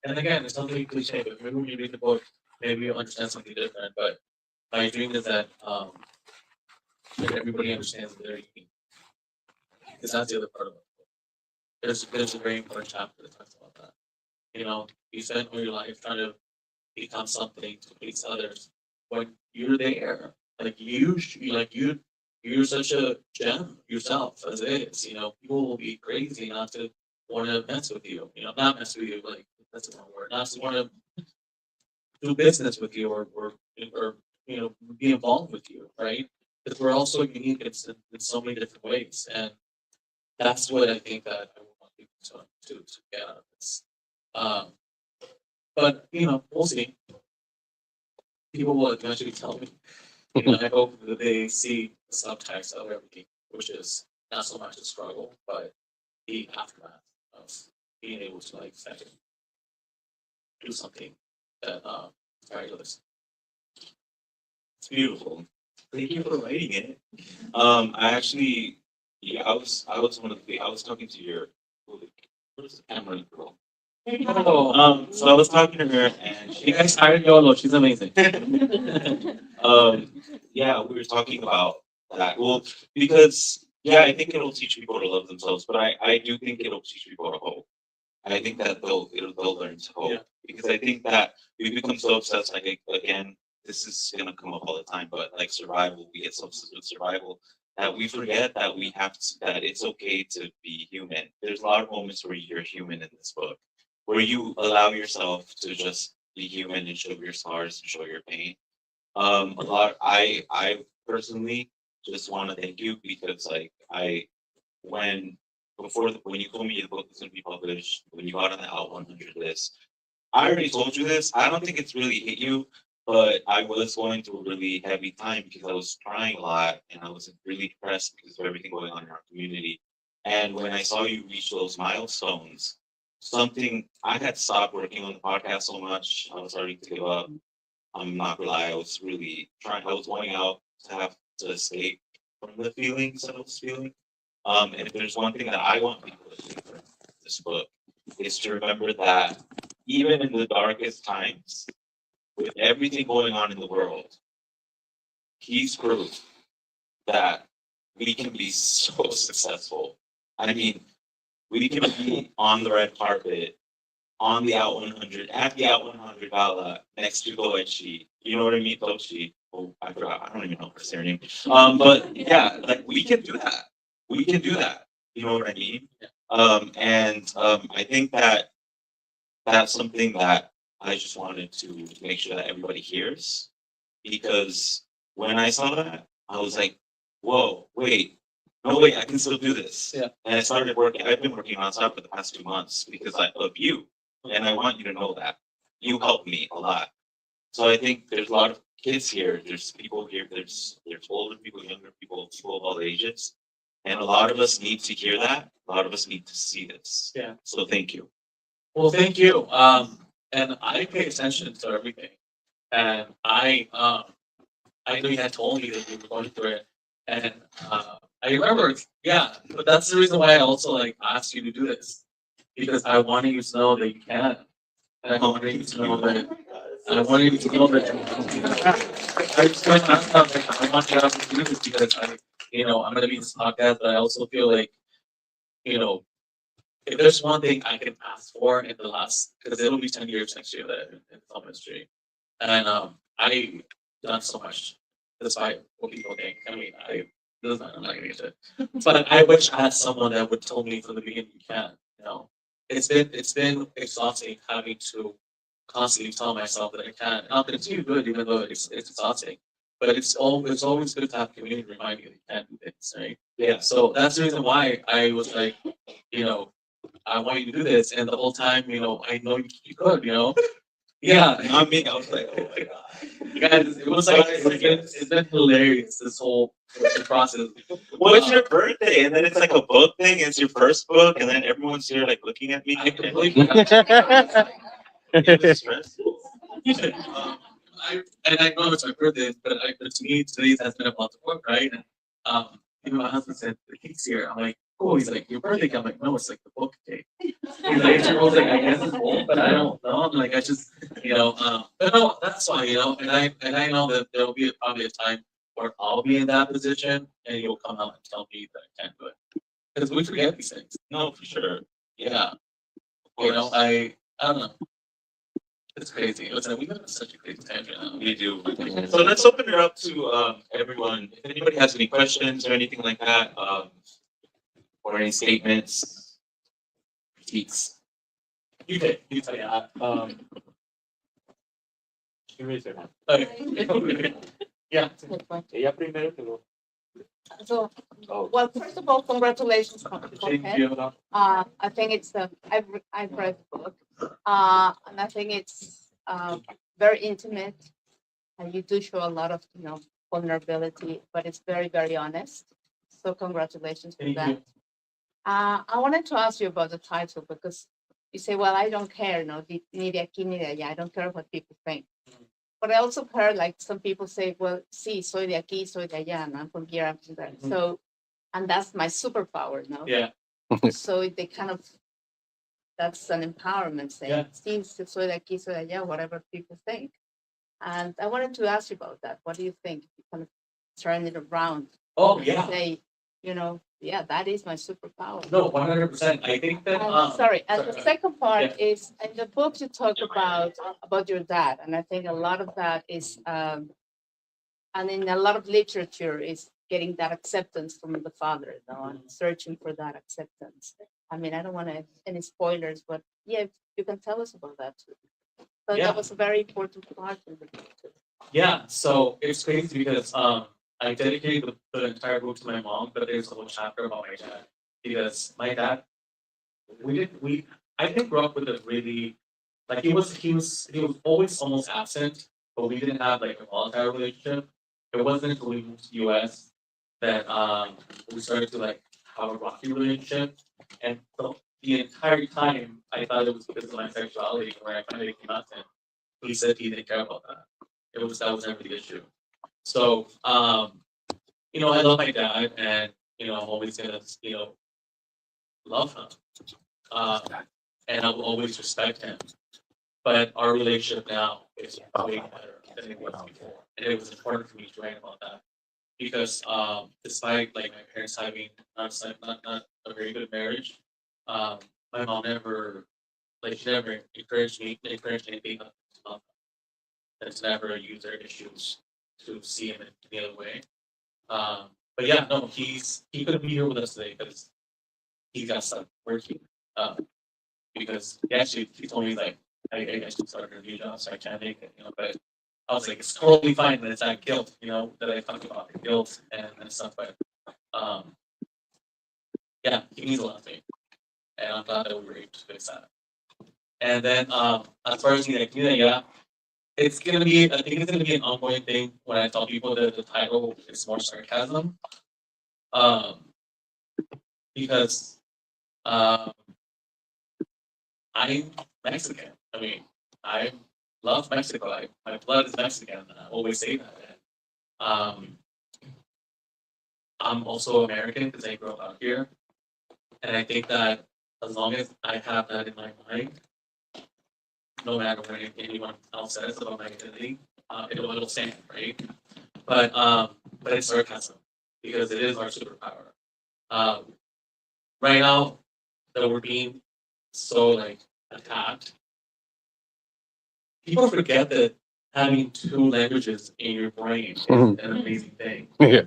Speaker 3: And again, it's something cliche, but maybe when you read the book, maybe you'll understand something different. But my dream is that everybody understands that they're unique. Because that's the other part of it. There's a very important chapter that talks about that. You spend all your life trying to become something to please others. When you're there, like you're such a gem yourself as it is. People will be crazy not to want to mess with you. Not mess with you, like that's the wrong word. Not to want to do business with you or be involved with you, right? Because we're also unique in so many different ways, and that's what I think that I want people to get out of this. Um, but we'll see. People will eventually tell me. I hope that they see the subtext of everything, which is not so much the struggle, but the aftermath of being able to like do something that is fabulous.
Speaker 1: It's beautiful. Thank you for writing it. I actually, yeah, I was one of the, I was talking to your, what is the camera girl? So I was talking to her, and
Speaker 3: You guys hired Yolo. She's amazing.
Speaker 1: yeah, we were talking about that. Well, because yeah, I think it'll teach people to love themselves, but I do think it'll teach people to hope. I think that they'll learn to hope
Speaker 3: Yeah.
Speaker 1: because I think that we become so obsessed. Like again, this is gonna come up all the time, but like survival, we get so obsessed with survival that we forget that we have to, that it's okay to be human. There's a lot of moments where you're human in this book, where you allow yourself to just be human and show your scars and show your pain. I personally just want to thank you because like when when you told me the book was going to be published, when you got on the Out 100 list, I already told you this. I don't think it's really hit you, but I was going through a really heavy time because I was crying a lot and I was really depressed because of everything going on in our community. And when I saw you reach those milestones, something I had stopped working on the podcast so much, I was starting to give up. I'm not gonna lie, I was really trying. I was going out to have to escape from the feelings that I was feeling. And if there's one thing that I want people to take from this book, is to remember that even in the darkest times, with everything going on in the world, he's proof that we can be so successful. I mean, we can be on the red carpet, on the Out 100, at the Out 100 gala, next to Goechi. You know what I mean? Tochi. Oh, I forgot. I don't even know her surname. But yeah, like we can do that. We can do that. You know what I mean? I think that that's something that I just wanted to make sure that everybody hears because when I saw that, I was like, whoa, wait, no, wait, I can still do this.
Speaker 3: Yeah.
Speaker 1: And I started working, I've been working nonstop for the past 2 months because I love you. And I want you to know that you helped me a lot. So I think there's a lot of kids here, there's people here, there's older people, younger people, people of all ages. And a lot of us need to hear that. A lot of us need to see this.
Speaker 3: Yeah.
Speaker 1: So thank you.
Speaker 3: Well, thank you. And I pay attention to everything, and I know you had told me that you were going through it, and I remember, yeah. But that's the reason why I also like asked you to do this because I wanted you to know that you can, and I wanted you to know that I wanted you to know that I just want to ask like, I want you to do this because I'm gonna be in this podcast, but I also feel like you know if there's one thing I can ask for in the last, because it'll be 10 years next year that in film industry, and I done so much despite what people think. I mean, I'm not gonna get to it, but I wish I had someone that would tell me from the beginning you can. It's been exhausting having to constantly tell myself that I can. And I'll continue to do it even though it's exhausting. But it's always good to have community remind you that you can do things, right?
Speaker 1: Yeah.
Speaker 3: So that's the reason why I was like, you know, I want you to do this, and the whole time, I know you could, Yeah,
Speaker 1: I mean, I was like, oh my God.
Speaker 3: guys, it was like it's been hilarious this whole process.
Speaker 1: What's your birthday? And then it's like a book thing. It's your first book, and then everyone's here like looking at me.
Speaker 3: I completely
Speaker 1: It was stressful.
Speaker 3: I know it's my birthday, but to me today has been about the book, right? And even my husband said the cake's here. I'm like, oh, he's like your birthday cake. I'm like, no, it's like the book cake. He's like, I was like, I guess it's both, but I don't know. I'm like, I just, but no, that's fine, and I know that there will be probably a time where I'll be in that position, and you'll come out and tell me that I can't do it because we forget these things.
Speaker 1: No, for sure.
Speaker 3: Yeah,
Speaker 1: Course.
Speaker 3: I don't know. It's crazy. Listen, we live in such a crazy tangent now.
Speaker 1: We do. So let's open it up to everyone. If anybody has any questions or anything like that, or any statements, critiques.
Speaker 3: You did. You tell
Speaker 1: Yeah. You raise your hand.
Speaker 3: Okay. Yeah.
Speaker 1: Ella primero que lo.
Speaker 4: So,
Speaker 1: Oh.
Speaker 4: well, first of all, congratulations,
Speaker 3: Thank
Speaker 4: Jorge.
Speaker 3: you.
Speaker 4: I think it's I've read the book, and I think it's very intimate, and you do show a lot of vulnerability, but it's very very honest. So congratulations for
Speaker 3: Thank
Speaker 4: that.
Speaker 3: you.
Speaker 4: I wanted to ask you about the title because you say, well, I don't care, no, ni de aquí ni de allá. I don't care what people think. But I also heard like some people say, well, sí, soy de aquí, soy de allá, and I'm from here, I'm from there. So, and that's my superpower, no?
Speaker 3: Yeah.
Speaker 4: So they kind of, that's an empowerment saying,
Speaker 3: Yeah.
Speaker 4: sí, soy de aquí, soy de allá, whatever people think. And I wanted to ask you about that. What do you think? You kind of turn it around.
Speaker 3: Oh yeah.
Speaker 4: Say, yeah, that is my superpower.
Speaker 3: No, 100%. I think that.
Speaker 4: Sorry, and the
Speaker 3: sorry.
Speaker 4: second part is in the book you talk about your dad, and I think a lot of that is, and in a lot of literature is getting that acceptance from the father, and searching for that acceptance. I mean, I don't want to any spoilers, but yeah, if you can tell us about that too. So
Speaker 3: Yeah.
Speaker 4: that was a very important part of the book.
Speaker 3: Yeah, so it's crazy because I dedicated the entire book to my mom, but there's a whole chapter about my dad because my dad we I didn't grow up with a really like he was always almost absent, but we didn't have like a volatile relationship. It wasn't until we moved to the US that we started to like have a rocky relationship, and the entire time I thought it was because of my sexuality. When I finally came out to him, he said he didn't care about that. That was never the issue. So I love my dad, and I'm always gonna love him, uh, and I will always respect him. But our relationship now is way better than it was before, and it was important for me to write about that because despite like my parents having not a very good marriage, um, my mom never she never encouraged anything um, that's never use their issues to see him in the other way. But yeah, no, he couldn't be here with us today because he got stuck working. Uh, because he told me like I should start a new job, so I can't make it, But I was like, it's totally fine that it's that guilt, that I talked about, the guilt and stuff. But um, yeah, he means a lot to me, and I'm glad that we were able to fix that. And then as far as the idea, yeah, it's gonna be. I think it's gonna be an ongoing thing when I tell people that the title is more sarcasm, um, because um, I'm Mexican. I mean, I love Mexico. My blood is Mexican. I always say that. Um, I'm also American because I grew up out here, and I think that as long as I have that in my mind, no matter what anyone else says about my identity, it'll stand, right? But but it's sarcasm because it is our superpower. Um, right now that we're being so like attacked, people forget that having two languages in your brain is
Speaker 2: Mhm.
Speaker 3: an amazing thing.
Speaker 2: Yeah,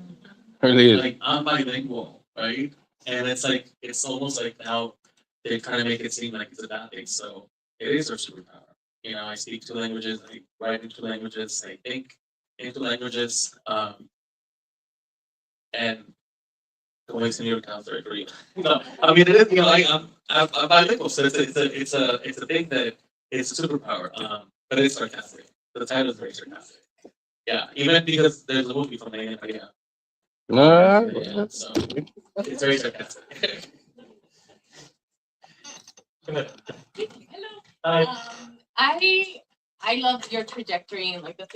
Speaker 2: really is.
Speaker 3: Like I'm bilingual, right? And it's like it's almost like now they're trying to make it seem like it's a bad thing. So it is our superpower. I speak two languages, I write in two languages, I think in two languages, and going to New York Times very free. No, I mean it is. I'm bilingual, so it's a thing that it's a superpower. But it's sarcastic. The title is very sarcastic. Yeah, even because there's a movie from the yeah. Yeah, so it's very sarcastic.
Speaker 5: Hello.
Speaker 3: Hi.
Speaker 5: I love your trajectory in like the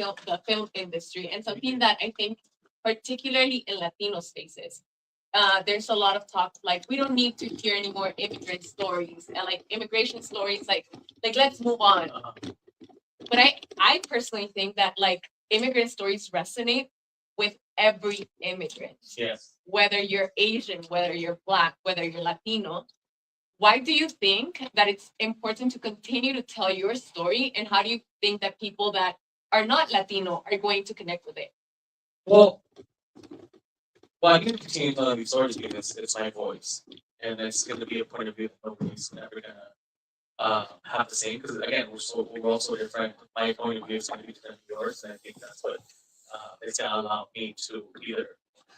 Speaker 5: film industry and something that I think particularly in Latino spaces. There's a lot of talk like we don't need to hear any more immigrant stories and like immigration stories like let's move on. But I personally think that like immigrant stories resonate with every immigrant,
Speaker 3: Yes.
Speaker 5: whether you're Asian, whether you're Black, whether you're Latino. Why do you think that it's important to continue to tell your story? And how do you think that people that are not Latino are going to connect with it?
Speaker 3: Well, I can continue telling these stories because it's my voice, and it's going to be a point of view that nobody's never gonna have the same. Because again, we're all so different. My point of view is going to be different from yours, and I think that's what it's going to allow me to either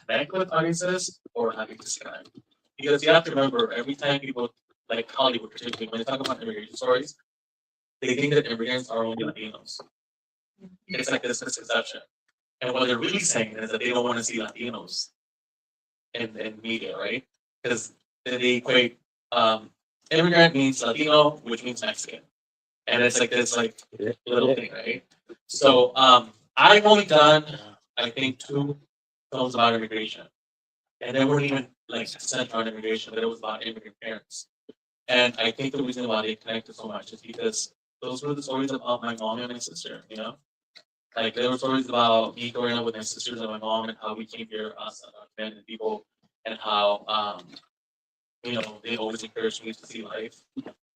Speaker 3: connect with audiences or having disconnect. Because you have to remember, every time people like Hollywood, particularly when they talk about immigration stories, they think that immigrants are only Latinos. It's like this misconception. And what they're really saying is that they don't want to see Latinos in media, right? Because they equate immigrant means Latino, which means Mexican. And it's like this like little thing, right? So I've only done I think 2 films about immigration. And they weren't even like centered on immigration, but it was about immigrant parents. And I think the reason why they connected so much is because those were the stories about my mom and my sister, Like there were stories about me growing up with my sisters and my mom and how we came here as undocumented people and how they always encouraged me to see life,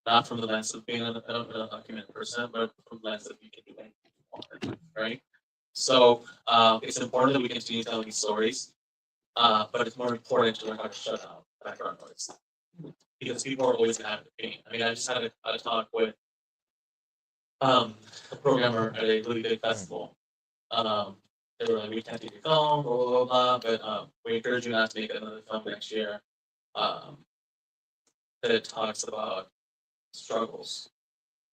Speaker 3: not from the lens of being an undocumented person, but from the lens of you can do anything you want, right? So it's important that we continue telling these stories, but it's more important to learn how to shut out background noise because people are always going to have an opinion. I mean, I just had a talk with a programmer at a really big festival. They were like, we can't do your film, blah, blah, blah, blah, but we encourage you not to make another film next year. That talks about struggles.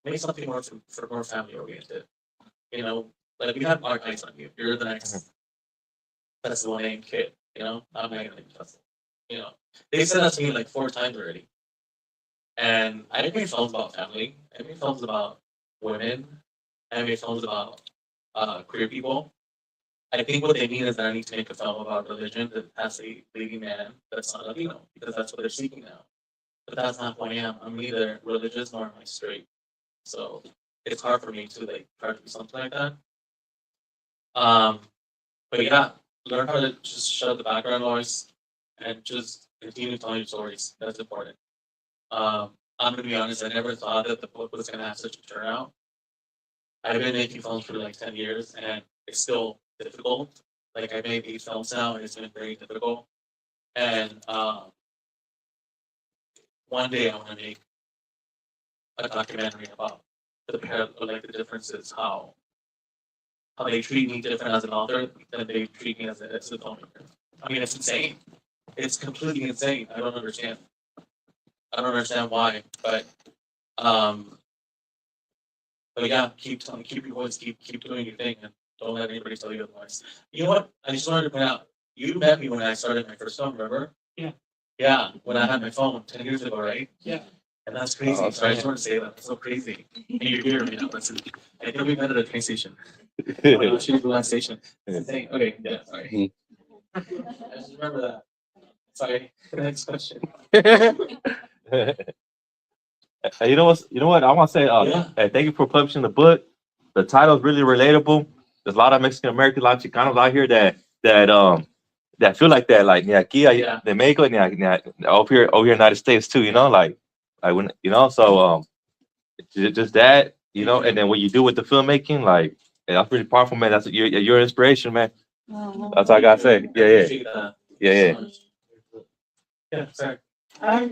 Speaker 3: Make something more family oriented. You know, like we have our eyes on you. You're the next festival name kid. You know, I'm not gonna name festival. You know, they said that to me like 4 times already. And I made films about family. I made films about women. I made films about queer people. I think what they mean is that I need to make a film about religion that has a leading man that's not Latino, because that's what they're seeking now. But that's not who I am. I'm neither religious nor am I straight. So it's hard for me to like try to do something like that. But yeah, learn how to just shut the background noise and just continue telling your stories. That's important. I'm gonna be honest, I never thought that the book was gonna have such a turnout. I've been making films for like 10 years and it's still difficult. Like I made 8 films now and it's been very difficult. And one day I want to make a documentary about the differences, how they treat me different as an author than they treat me as a filmmaker. I mean, it's insane. It's completely insane. I don't understand. I don't understand why, but yeah, keep your voice, keep doing your thing, and don't let anybody tell you otherwise. You know what? I just wanted to point out, you met me when I started my first film, remember?
Speaker 1: Yeah.
Speaker 3: Yeah, when I had my phone 10 years ago, right?
Speaker 1: Yeah.
Speaker 3: And that's crazy. So I just want to say that. It's so crazy. And you're here right now. Listen, I think we met at a train station. She was the last station. It's insane. Okay, yeah, sorry. I just remember that. Sorry. Next question.
Speaker 2: You know what? You know what? I want to say.
Speaker 3: Yeah.
Speaker 2: Hey, thank you for publishing the book. The title is really relatable. There's a lot of Mexican Americans, a lot of Chicanos out here that feel like that. Like, yeah, Aqui,
Speaker 3: Yeah.
Speaker 2: de Mexico, yeah, over here in the United States too. You know, like when you know. So just that, you know, and then what you do with the filmmaking, like that's pretty powerful, man. That's your inspiration, man. That's all I gotta say. Yeah, yeah,
Speaker 3: Appreciate that
Speaker 2: yeah, yeah.
Speaker 3: so much. Yeah, sorry.
Speaker 6: Hi,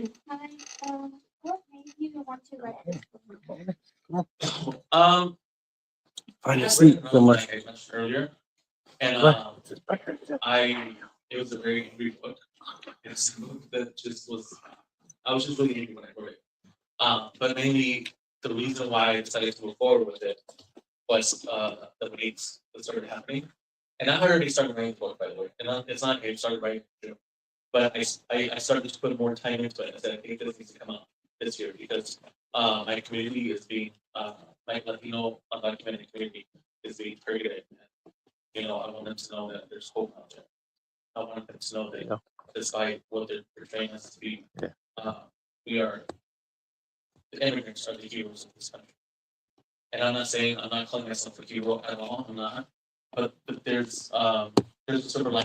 Speaker 6: what made you want to write this book?
Speaker 2: Find
Speaker 3: I
Speaker 2: your seat
Speaker 3: read
Speaker 2: so much.
Speaker 3: like I mentioned earlier, and it was a very angry book. It's a book that just was. I was just really angry when I wrote it. But mainly the reason why I decided to move forward with it was the dates that started happening. And I had already started writing the book, by the way. And it's not I started writing in June. But I started to put more time into it. I said, I think this needs to come out this year because my community is being, my Latino undocumented community is being targeted. And, you know, I want them to know that there's hope out there. I want them to know that despite what they're portraying us to be, we are, the immigrants are the heroes of this country. And I'm not calling myself a hero at all. I'm not. But there's a sort of line